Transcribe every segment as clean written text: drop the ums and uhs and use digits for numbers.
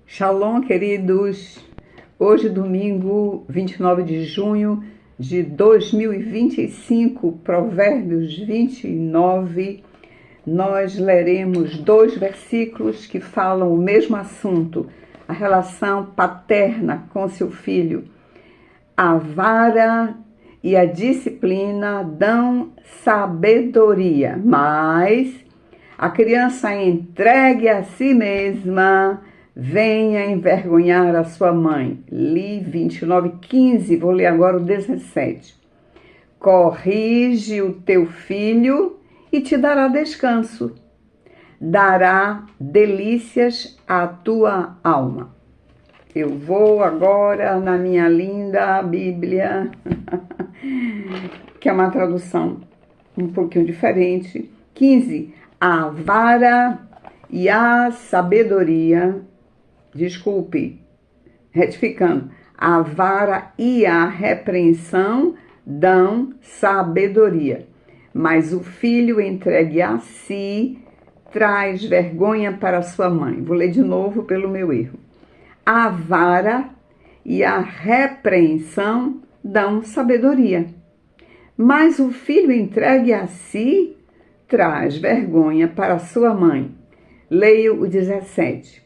Shalom, queridos! Hoje, domingo 29 de junho de 2025, Provérbios 29, nós leremos 2 versículos que falam o mesmo assunto, a relação paterna com seu filho. A vara e a disciplina dão sabedoria, mas a criança entregue a si mesma venha envergonhar a sua mãe. Li 29:15, vou ler agora o 17. Corrige o teu filho e te dará descanso, dará delícias à tua alma. Eu vou agora na minha linda Bíblia, que é uma tradução um pouquinho diferente. 15. A vara e a sabedoria, retificando, a vara e a repreensão dão sabedoria, mas o filho entregue a si traz vergonha para sua mãe. Vou ler de novo pelo meu erro. A vara e a repreensão dão sabedoria, mas o filho entregue a si traz vergonha para sua mãe. Leio o 17.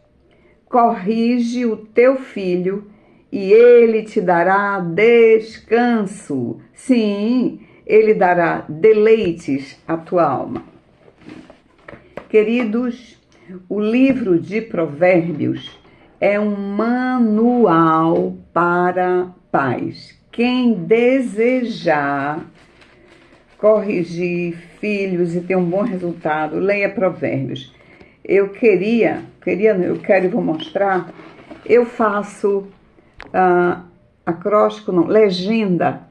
Corrige o teu filho e ele te dará descanso. Sim, ele dará deleites à tua alma. Queridos, o livro de Provérbios é um manual para pais. Quem desejar corrigir filhos e ter um bom resultado, leia Provérbios. Eu quero e vou mostrar. Eu faço legenda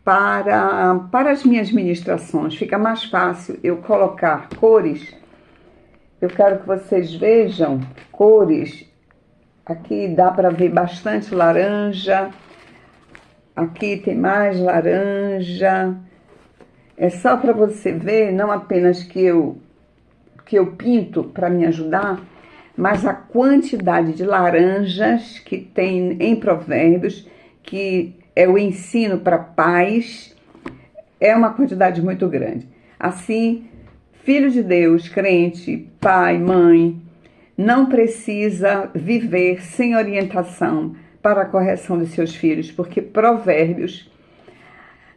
para as minhas ministrações. Fica mais fácil eu colocar cores. Eu quero que vocês vejam cores. Aqui dá para ver bastante laranja. Aqui tem mais laranja. É só para você ver, não apenas que eu pinto para me ajudar, mas a quantidade de laranjas que tem em Provérbios, que é o ensino para pais, é uma quantidade muito grande. Assim, filho de Deus, crente, pai, mãe, não precisa viver sem orientação para a correção de seus filhos, porque Provérbios,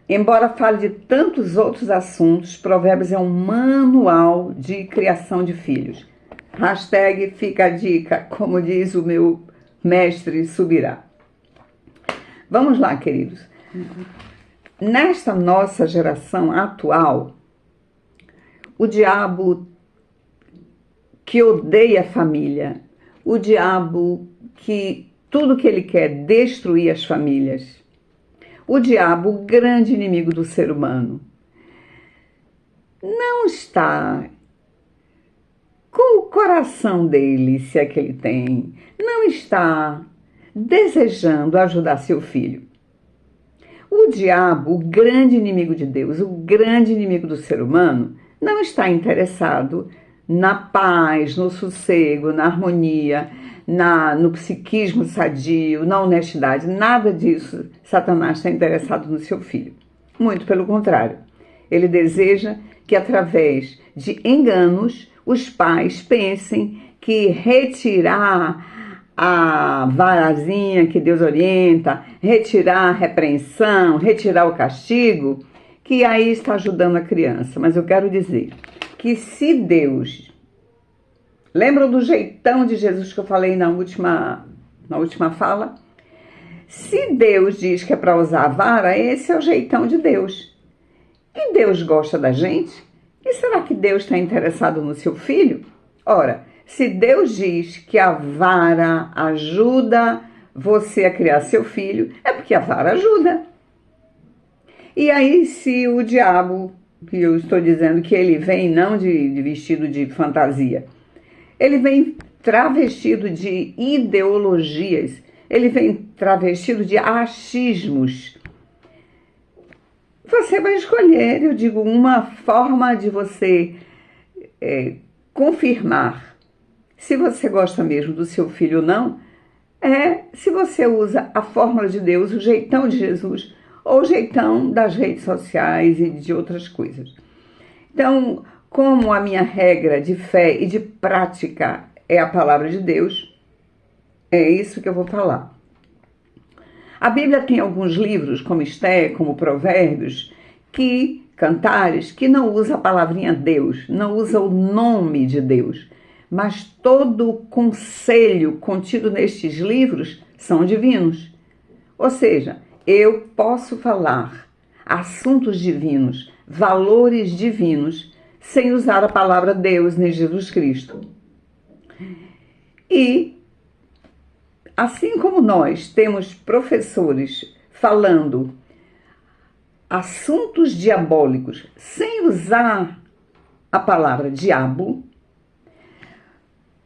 embora fale de tantos outros assuntos, Provérbios é um manual de criação de filhos. Hashtag fica a dica, como diz o meu mestre Subirá. Vamos lá, queridos. Nesta nossa geração atual, o diabo que odeia a família, o diabo que tudo que ele quer é destruir as famílias, o diabo, o grande inimigo do ser humano, não está com o coração dele, se é que ele tem, não está desejando ajudar seu filho. O diabo, o grande inimigo de Deus, o grande inimigo do ser humano, não está interessado na paz, no sossego, na harmonia, no psiquismo sadio, na honestidade. Nada disso Satanás está interessado no seu filho. Muito pelo contrário. Ele deseja que, através de enganos, os pais pensem que retirar a varazinha que Deus orienta, retirar a repreensão, retirar o castigo, que aí está ajudando a criança. Mas eu quero dizer que se Deus... Lembram do jeitão de Jesus que eu falei na última fala? Se Deus diz que é para usar a vara, esse é o jeitão de Deus. E Deus gosta da gente? E será que Deus está interessado no seu filho? Ora, se Deus diz que a vara ajuda você a criar seu filho, é porque a vara ajuda. E aí, se o diabo, que eu estou dizendo que ele vem não de vestido de fantasia, ele vem travestido de ideologias, ele vem travestido de achismos. Você vai escolher, eu digo, uma forma de você confirmar se você gosta mesmo do seu filho ou não, é se você usa a fórmula de Deus, o jeitão de Jesus, ou o jeitão das redes sociais e de outras coisas. Então, como a minha regra de fé e de prática é a palavra de Deus, é isso que eu vou falar. A Bíblia tem alguns livros, como Esté, como Provérbios, Cantares, que não usa a palavrinha Deus, não usa o nome de Deus, mas todo o conselho contido nestes livros são divinos. Ou seja, eu posso falar assuntos divinos, valores divinos, sem usar a palavra Deus nem Jesus Cristo. E, assim como nós temos professores falando assuntos diabólicos sem usar a palavra diabo,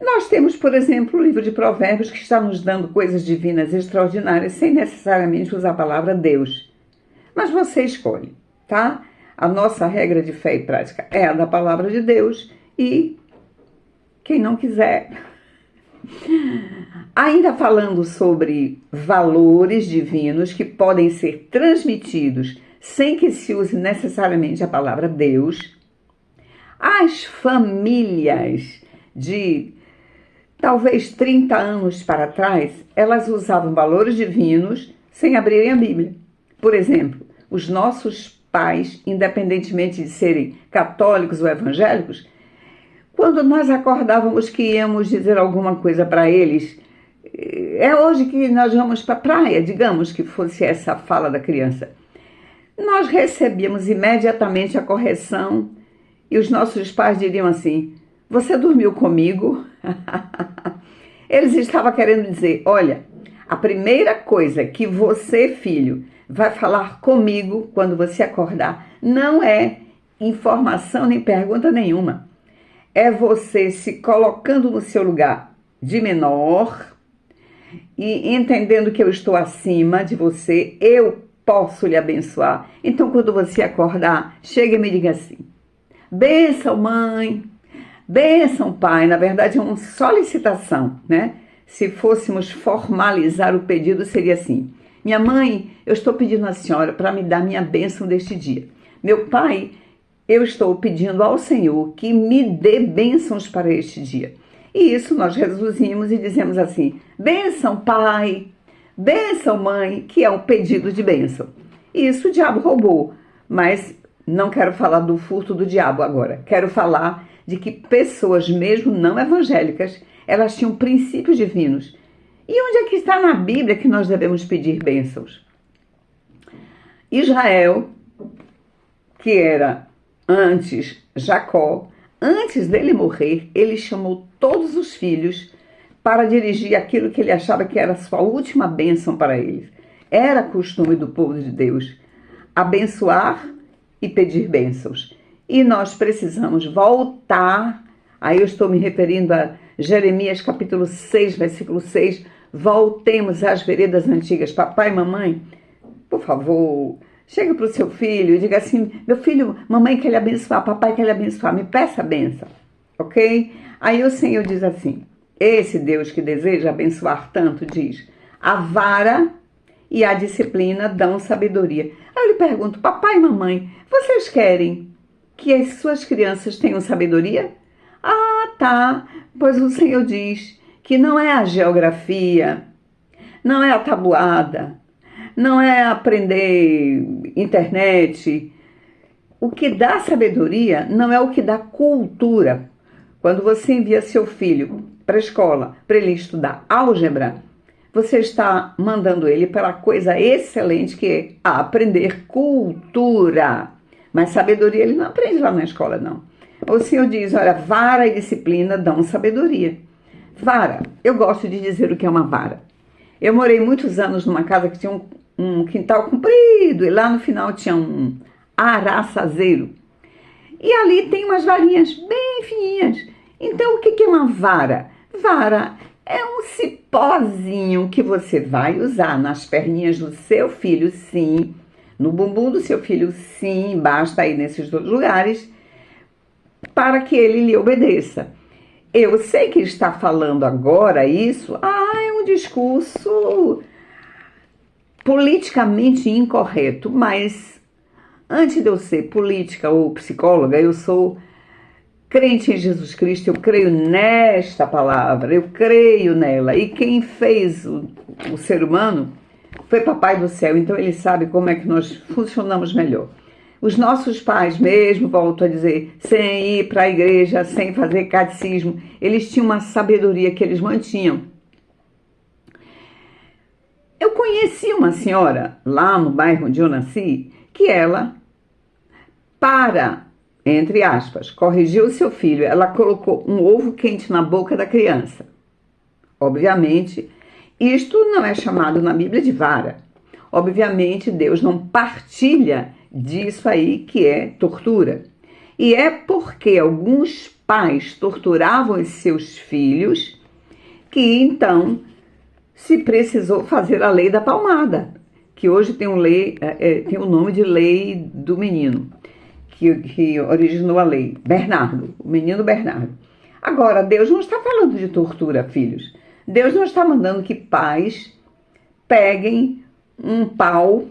nós temos, por exemplo, o livro de Provérbios que está nos dando coisas divinas extraordinárias sem necessariamente usar a palavra Deus. Mas você escolhe, tá? A nossa regra de fé e prática é a da palavra de Deus e quem não quiser. Ainda falando sobre valores divinos que podem ser transmitidos sem que se use necessariamente a palavra Deus, as famílias de talvez 30 anos para trás, elas usavam valores divinos sem abrirem a Bíblia. Por exemplo, os nossos pais, independentemente de serem católicos ou evangélicos, quando nós acordávamos que íamos dizer alguma coisa para eles, é hoje que nós vamos para a praia, digamos que fosse essa a fala da criança, nós recebíamos imediatamente a correção e os nossos pais diriam assim: você dormiu comigo? Eles estavam querendo dizer, olha, a primeira coisa que você, filho, vai falar comigo quando você acordar não é informação nem pergunta nenhuma. É você se colocando no seu lugar de menor e entendendo que eu estou acima de você, eu posso lhe abençoar. Então, quando você acordar, chega e me diga assim: bênção, mãe, bênção, pai. Na verdade, é uma solicitação, né? Se fôssemos formalizar o pedido, seria assim: minha mãe, eu estou pedindo à senhora para me dar minha bênção deste dia. Meu pai, eu estou pedindo ao Senhor que me dê bênçãos para este dia. E isso nós reduzimos e dizemos assim: bênção, pai, bênção, mãe, que é um pedido de bênção. Isso o diabo roubou, mas não quero falar do furto do diabo agora. Quero falar de que pessoas, mesmo não evangélicas, elas tinham princípios divinos. E onde é que está na Bíblia que nós devemos pedir bênçãos? Israel, que era antes Jacó, antes dele morrer, ele chamou todos os filhos para dirigir aquilo que ele achava que era a sua última bênção para eles. Era costume do povo de Deus abençoar e pedir bênçãos. E nós precisamos voltar, aí eu estou me referindo a Jeremias capítulo 6, versículo 6, voltemos às veredas antigas. Papai e mamãe, por favor, chega para o seu filho e diga assim: meu filho, mamãe quer lhe abençoar, papai quer lhe abençoar, me peça a benção, ok? Aí o Senhor diz assim, esse Deus que deseja abençoar tanto diz: a vara e a disciplina dão sabedoria. Aí eu lhe pergunto: papai e mamãe, vocês querem que as suas crianças tenham sabedoria? Ah, tá, pois o Senhor diz que não é a geografia, não é a tabuada, não é aprender internet. O que dá sabedoria não é o que dá cultura. Quando você envia seu filho para a escola para ele estudar álgebra, você está mandando ele para a coisa excelente que é aprender cultura. Mas sabedoria ele não aprende lá na escola, não. O Senhor diz, olha, vara e disciplina dão sabedoria. Vara, eu gosto de dizer o que é uma vara. Eu morei muitos anos numa casa que tinha um quintal comprido e lá no final tinha um araçazeiro. E ali tem umas varinhas bem fininhas. Então, o que é uma vara? Vara é um cipózinho que você vai usar nas perninhas do seu filho, sim. No bumbum do seu filho, sim. Basta ir nesses dois lugares para que ele lhe obedeça. Eu sei que está falando agora isso, é um discurso politicamente incorreto, mas antes de eu ser política ou psicóloga, eu sou crente em Jesus Cristo, eu creio nesta palavra, eu creio nela. E quem fez o ser humano foi Papai do Céu, então ele sabe como é que nós funcionamos melhor. Os nossos pais mesmo, volto a dizer, sem ir para a igreja, sem fazer catecismo, eles tinham uma sabedoria que eles mantinham. Eu conheci uma senhora lá no bairro onde eu nasci, que ela, para, entre aspas, corrigir o seu filho, ela colocou um ovo quente na boca da criança. Obviamente, isto não é chamado na Bíblia de vara. Obviamente, Deus não partilha disso aí que é tortura. E é porque alguns pais torturavam os seus filhos que então se precisou fazer a lei da palmada, que hoje tem tem o nome de lei do menino, que originou a lei, Bernardo, o menino Bernardo. Agora, Deus não está falando de tortura, filhos. Deus não está mandando que pais peguem um pau,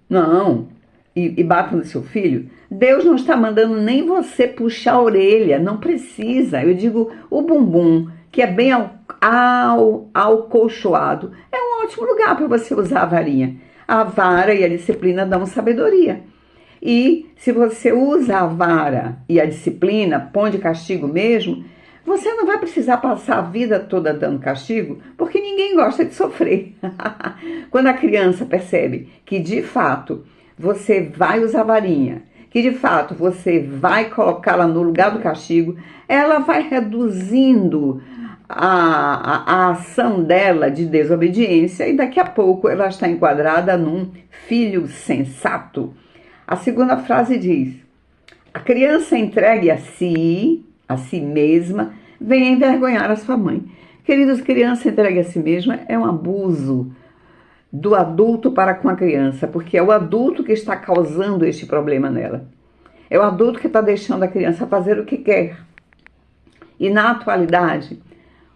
não, e batam no seu filho. Deus não está mandando nem você puxar a orelha, não precisa. Eu digo, o bumbum, que é bem acolchoado, é um ótimo lugar para você usar a varinha. A vara e a disciplina dão sabedoria. E se você usa a vara e a disciplina, põe de castigo mesmo, você não vai precisar passar a vida toda dando castigo, porque ninguém gosta de sofrer. Quando a criança percebe que, de fato, você vai usar a varinha, que, de fato, você vai colocá-la no lugar do castigo, ela vai reduzindo a ação dela de desobediência e daqui a pouco ela está enquadrada num filho sensato. A segunda frase diz: a criança entregue a si mesma, vem envergonhar a sua mãe. Queridos, criança entregue a si mesma é um abuso do adulto para com a criança, porque é o adulto que está causando este problema nela. É o adulto que está deixando a criança fazer o que quer. E na atualidade,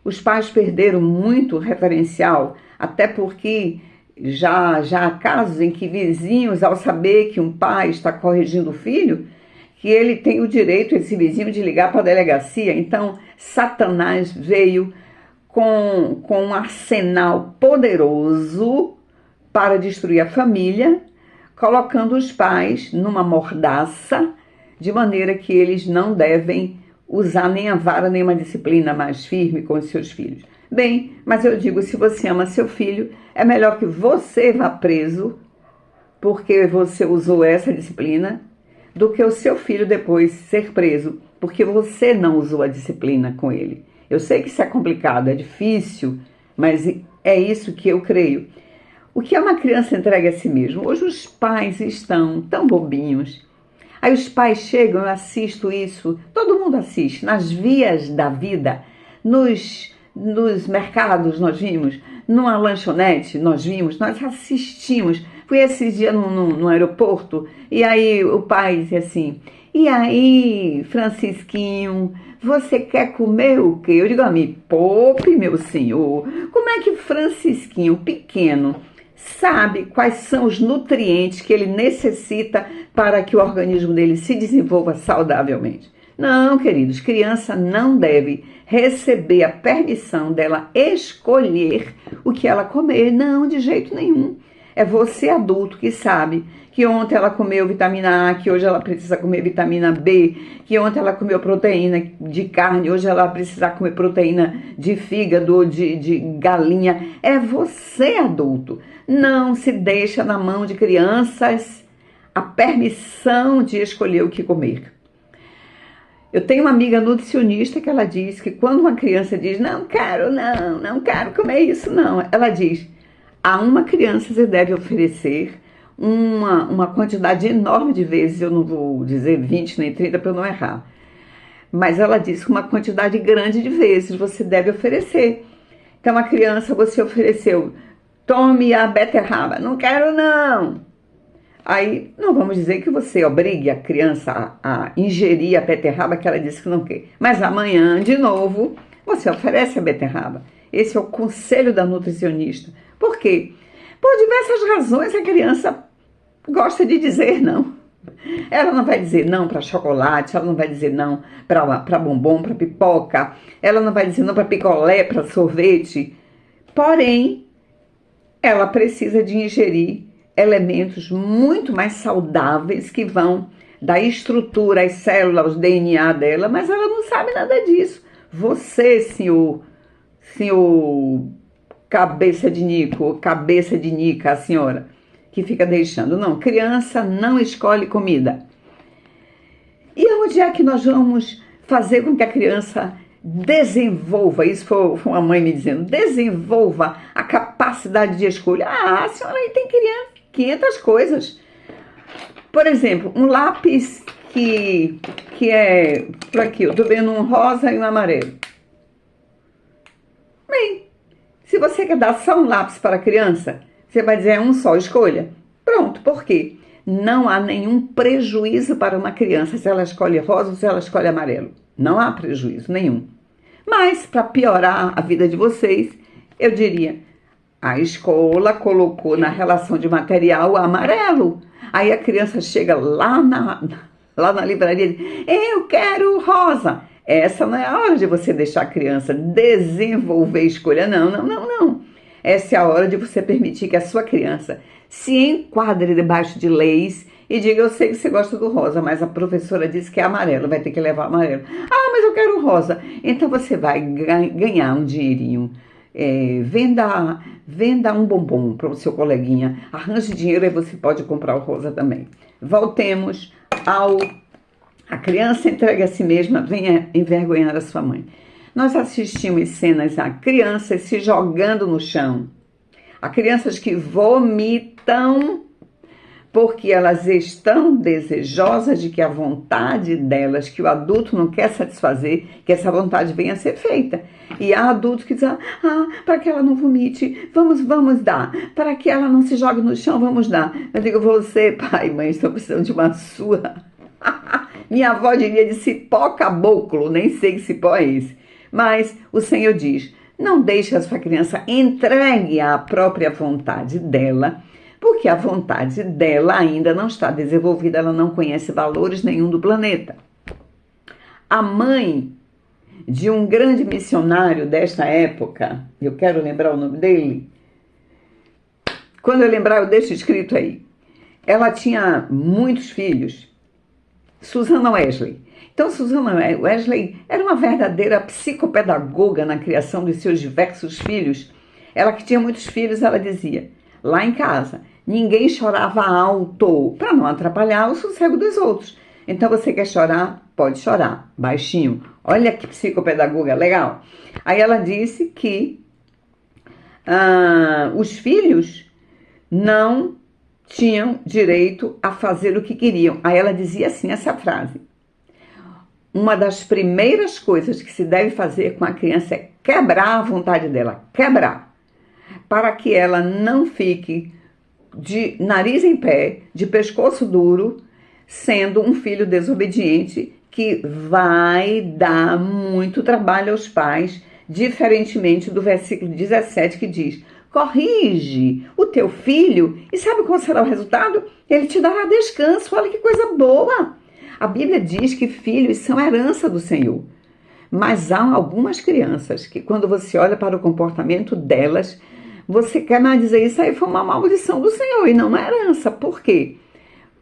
os pais perderam muito referencial, até porque já há casos em que vizinhos, ao saber que um pai está corrigindo o filho, que ele tem o direito, esse vizinho, de ligar para a delegacia. Então, Satanás veio com um arsenal poderoso para destruir a família, colocando os pais numa mordaça, de maneira que eles não devem usar nem a vara, nem uma disciplina mais firme com os seus filhos. Bem, mas eu digo, se você ama seu filho, é melhor que você vá preso, porque você usou essa disciplina, do que o seu filho depois ser preso, porque você não usou a disciplina com ele. Eu sei que isso é complicado, é difícil, mas é isso que eu creio. O que é uma criança entregue a si mesmo? Hoje os pais estão tão bobinhos. Aí os pais chegam, eu assisto isso, todo mundo assiste, nas vias da vida, nos mercados nós vimos, numa lanchonete nós vimos, nós assistimos. Fui esses dias no aeroporto e aí o pai disse assim: e aí, Francisquinho, você quer comer o quê? Eu digo: me poupe, meu senhor. Como é que Francisquinho, pequeno, sabe quais são os nutrientes que ele necessita para que o organismo dele se desenvolva saudavelmente? Não, queridos, criança não deve receber a permissão dela escolher o que ela comer. Não, de jeito nenhum. É você, adulto, que sabe que ontem ela comeu vitamina A, que hoje ela precisa comer vitamina B, que ontem ela comeu proteína de carne, hoje ela precisa comer proteína de fígado ou de galinha. É você, adulto. Não se deixa na mão de crianças a permissão de escolher o que comer. Eu tenho uma amiga nutricionista que ela diz que quando uma criança diz: não quero comer isso, não. Ela diz: a uma criança você deve oferecer uma quantidade enorme de vezes, eu não vou dizer 20 nem 30 para eu não errar, mas ela diz que uma quantidade grande de vezes você deve oferecer. Então a criança, você ofereceu: tome a beterraba, não quero não. Aí não vamos dizer que você obrigue a criança a ingerir a beterraba que ela disse que não quer, mas amanhã de novo você oferece a beterraba. Esse é o conselho da nutricionista. Por quê? Por diversas razões a criança gosta de dizer não. Ela não vai dizer não para chocolate, ela não vai dizer não para bombom, para pipoca, ela não vai dizer não para picolé, para sorvete. Porém, ela precisa de ingerir elementos muito mais saudáveis que vão dar estrutura às células, aos DNA dela, mas ela não sabe nada disso. Você, senhor cabeça de Nico, cabeça de Nica, a senhora, que fica deixando. Não, criança não escolhe comida. E onde é que nós vamos fazer com que a criança desenvolva, isso foi uma mãe me dizendo, desenvolva a capacidade de escolha. Ah, a senhora aí tem criança, 500 coisas. Por exemplo, um lápis que é, por aqui, eu tô vendo um rosa e um amarelo. Bem, se você quer dar só um lápis para a criança, você vai dizer é um só, escolha. Pronto, por quê? Não há nenhum prejuízo para uma criança se ela escolhe rosa ou se ela escolhe amarelo. Não há prejuízo nenhum. Mas, para piorar a vida de vocês, eu diria, a escola colocou na relação de material o amarelo. Aí a criança chega lá na livraria e diz, eu quero rosa. Essa não é a hora de você deixar a criança desenvolver escolha. Não. Essa é a hora de você permitir que a sua criança se enquadre debaixo de leis e diga, eu sei que você gosta do rosa, mas a professora disse que é amarelo, vai ter que levar amarelo. Ah, mas eu quero rosa. Então você vai ganhar um dinheirinho. Venda um bombom para o seu coleguinha. Arranje dinheiro e você pode comprar o rosa também. Voltemos ao... A criança entrega a si mesma, venha envergonhar a sua mãe. Nós assistimos cenas a crianças se jogando no chão. A crianças que vomitam porque elas estão desejosas de que a vontade delas, que o adulto não quer satisfazer, que essa vontade venha a ser feita. E há adultos que dizem, para que ela não vomite, vamos dar. Para que ela não se jogue no chão, vamos dar. Eu digo, você, pai e mãe, estão precisando de uma surra. Minha avó diria de cipó caboclo, nem sei que cipó é esse. Mas o Senhor diz, não deixe a sua criança entregue à própria vontade dela, porque a vontade dela ainda não está desenvolvida, ela não conhece valores nenhum do planeta. A mãe de um grande missionário desta época, eu quero lembrar o nome dele, quando eu lembrar eu deixo escrito aí, ela tinha muitos filhos, Susana Wesley. Então, Susana Wesley era uma verdadeira psicopedagoga na criação dos seus diversos filhos. Ela que tinha muitos filhos, ela dizia, lá em casa, ninguém chorava alto para não atrapalhar o sossego dos outros. Então, você quer chorar? Pode chorar, baixinho. Olha que psicopedagoga legal. Aí ela disse que os filhos não tinham direito a fazer o que queriam. Aí ela dizia assim, essa frase. Uma das primeiras coisas que se deve fazer com a criança é quebrar a vontade dela. Quebrar. Para que ela não fique de nariz em pé, de pescoço duro, sendo um filho desobediente que vai dar muito trabalho aos pais, diferentemente do versículo 17 que diz, corrige o teu filho e sabe qual será o resultado? Ele te dará descanso, olha que coisa boa. A Bíblia diz que filhos são herança do Senhor, mas há algumas crianças que quando você olha para o comportamento delas, você quer mais dizer, isso aí foi uma maldição do Senhor e não uma herança. Por quê?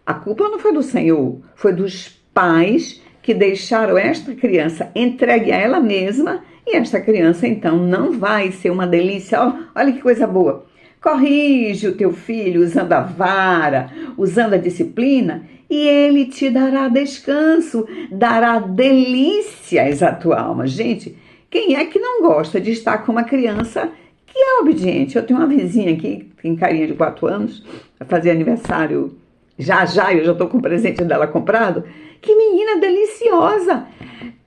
A culpa não foi do Senhor, foi dos pais que deixaram esta criança entregue a ela mesma e esta criança então não vai ser uma delícia. Olha que coisa boa. Corrige o teu filho usando a vara, usando a disciplina e ele te dará descanso, dará delícias à tua alma. Gente, quem é que não gosta de estar com uma criança que é obediente? Eu tenho uma vizinha aqui, tem carinha de 4 anos, vai fazer aniversário já, eu já estou com o presente dela comprado. Que menina deliciosa!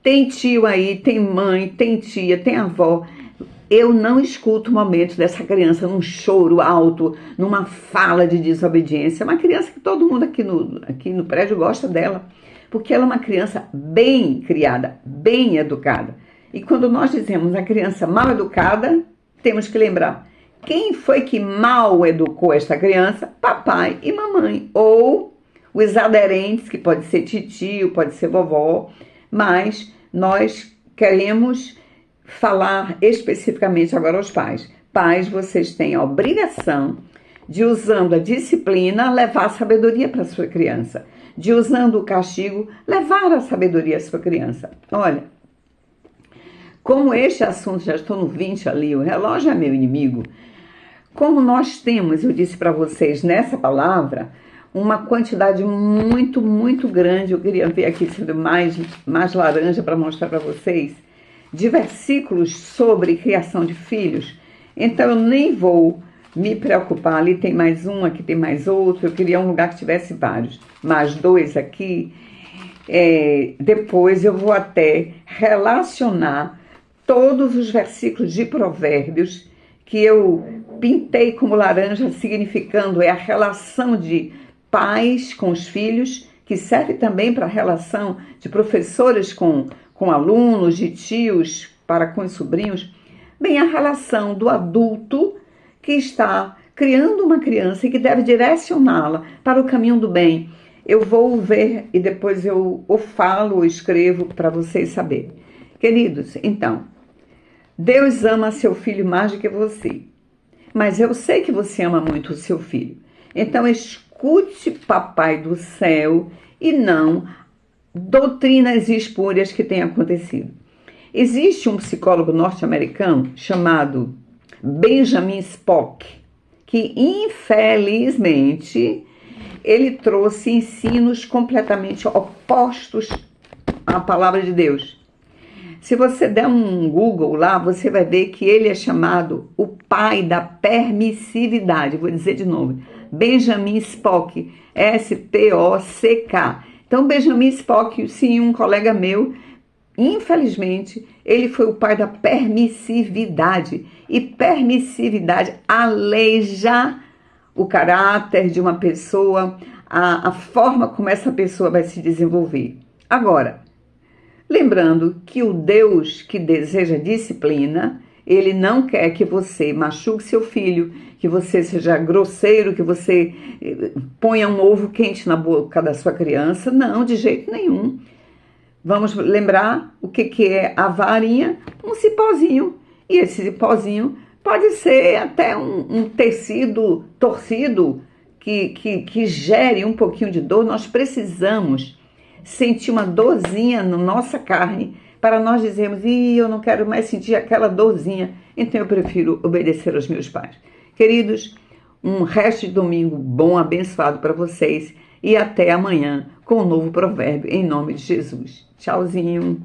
Tem tio aí, tem mãe, tem tia, tem avó. Eu não escuto momentos dessa criança num choro alto, numa fala de desobediência. É uma criança que todo mundo aqui no prédio gosta dela, porque ela é uma criança bem criada, bem educada. E quando nós dizemos a criança mal educada, temos que lembrar: quem foi que mal educou esta criança? Papai e mamãe. Ou os aderentes, que pode ser titio, pode ser vovó, mas nós queremos falar especificamente agora aos pais. Pais, vocês têm a obrigação de, usando a disciplina, levar a sabedoria para a sua criança. De, usando o castigo, levar a sabedoria à sua criança. Olha, como este assunto, já estou no 20 ali, o relógio é meu inimigo. Como nós temos, eu disse para vocês nessa palavra, uma quantidade muito, muito grande, eu queria ver aqui sendo mais laranja para mostrar para vocês, de versículos sobre criação de filhos. Então eu nem vou me preocupar, ali tem mais um, aqui tem mais outro, eu queria um lugar que tivesse vários, mais dois aqui. Depois eu vou até relacionar todos os versículos de Provérbios que eu pintei como laranja, significando a relação de pais com os filhos, que serve também para a relação de professores com alunos, de tios para com os sobrinhos. Bem, a relação do adulto que está criando uma criança e que deve direcioná-la para o caminho do bem. Eu vou ver e depois eu falo ou escrevo para vocês saberem. Queridos, então, Deus ama seu filho mais do que você. Mas eu sei que você ama muito o seu filho. Então, escute Papai do céu e não doutrinas espúrias que têm acontecido. Existe um psicólogo norte-americano chamado Benjamin Spock, que infelizmente ele trouxe ensinos completamente opostos à palavra de Deus. Se você der um Google lá, você vai ver que ele é chamado o pai da permissividade. Vou dizer de novo, Benjamin Spock, S-P-O-C-K. Então, Benjamin Spock, sim, um colega meu, infelizmente, ele foi o pai da permissividade. E permissividade aleija o caráter de uma pessoa, a forma como essa pessoa vai se desenvolver. Agora, lembrando que o Deus que deseja disciplina, ele não quer que você machuque seu filho, que você seja grosseiro, que você ponha um ovo quente na boca da sua criança. Não, de jeito nenhum. Vamos lembrar o que é a varinha? Um cipózinho. E esse cipózinho pode ser até um tecido torcido que gere um pouquinho de dor. Nós precisamos sentir uma dorzinha na nossa carne para nós dizermos: eu não quero mais sentir aquela dorzinha, então eu prefiro obedecer aos meus pais. Queridos, um resto de domingo bom, abençoado para vocês e até amanhã com um novo provérbio em nome de Jesus. Tchauzinho.